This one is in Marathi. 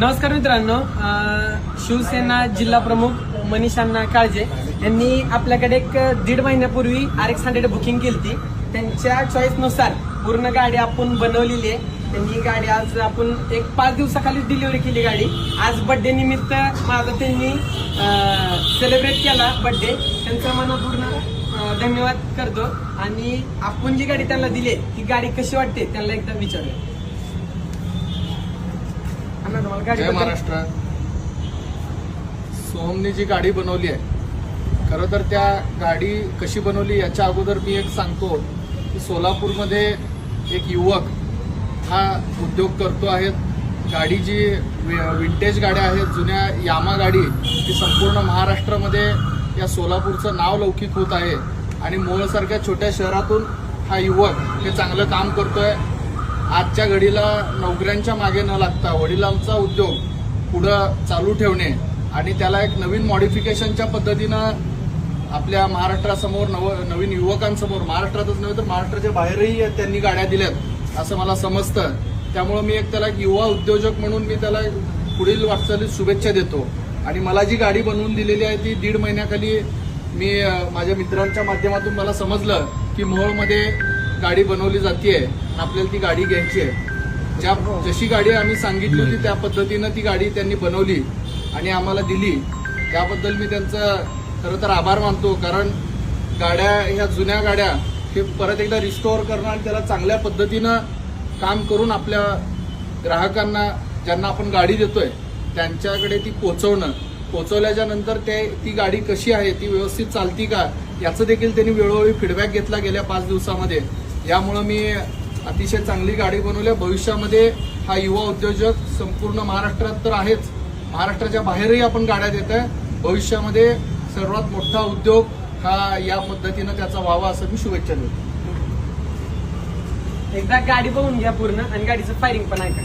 नमस्कार मित्रांनो, शिवसेना जिल्हा प्रमुख मनीषांना काळजे यांनी आपल्याकडे एक 1.5 महिन्यापूर्वी RX 100 बुकिंग केली. त्यांच्या चॉईसनुसार पूर्ण गाडी आपण बनवलेली आहे. त्यांनी गाडी आज आपण एक 5 दिवसाखाली डिलिव्हरी केली गाडी. आज बर्थडे निमित्त माझा त्यांनी सेलिब्रेट केला बर्थडे. त्यांचा मनपूर्ण धन्यवाद करतो. आणि आपण जी गाडी त्यांना दिली ती गाडी कशी वाटते त्यांना एकदा विचारूया. जय महाराष्ट्र. सोहमने जी गाडी बनवली आहे, खरं तर त्या गाडी कशी बनवली याच्या अगोदर मी एक सांगतो की सोलापूरमध्ये एक युवक हा उद्योग करतो आहे. गाडी जी विंटेज गाड्या आहेत, जुन्या यामा गाडी, ती संपूर्ण महाराष्ट्रामध्ये या सोलापूरचं नाव लौकिक होत आहे. आणि मोहोळसारख्या छोट्या शहरातून हा युवक हे चांगलं काम करतोय. आजच्या घडीला नोकऱ्यांच्या मागे न लागता वडिलांचा उद्योग पुढं चालू ठेवणे आणि त्याला एक नवीन मॉडिफिकेशनच्या पद्धतीनं आपल्या महाराष्ट्रासमोर नवीन युवकांसमोर, महाराष्ट्रातच नव्हे तर महाराष्ट्राच्या बाहेरही त्यांनी गाड्या दिल्यात असं मला समजतं. त्यामुळं मी त्याला एक युवा उद्योजक म्हणून मी त्याला पुढील वाटचालीत शुभेच्छा देतो. आणि मला जी गाडी बनवून दिलेली आहे ती 1.5 महिन्याखाली मी माझ्या मित्रांच्या माध्यमातून मला समजलं की मोहोळमध्ये गाडी बनवली जाते, आपल्याला ती गाडी घ्यायची आहे. जशी गाडी आम्ही सांगितली होती त्या पद्धतीनं ती गाडी त्यांनी बनवली आणि आम्हाला दिली. त्याबद्दल मी त्यांचं खरं तर आभार मानतो. कारण गाड्या, ह्या जुन्या गाड्या हे परत एकदा रिस्टोअर करणं आणि त्याला चांगल्या पद्धतीनं काम करून आपल्या ग्राहकांना, ज्यांना आपण गाडी देतोय, त्यांच्याकडे ती पोचवल्याच्या नंतर ती गाडी कशी आहे, ती व्यवस्थित चालती का, याचं देखील त्यांनी वेळोवेळी फीडबॅक घेतला गेल्या 5 दिवसामध्ये. यामुळं मी अतिशय चांगली गाडी बनवली. भविष्यामध्ये हा युवा उद्योजक संपूर्ण महाराष्ट्रात तर आहेच, महाराष्ट्राच्या बाहेरही आपण गाड्या देत आहे. भविष्यामध्ये सर्वात मोठा उद्योग हा या पद्धतीनं त्याचा व्हावा असं मी शुभेच्छा देतो. एकदा गाडी बघून घ्या पूर्ण आणि गाडीचं फायरिंग पण ऐका.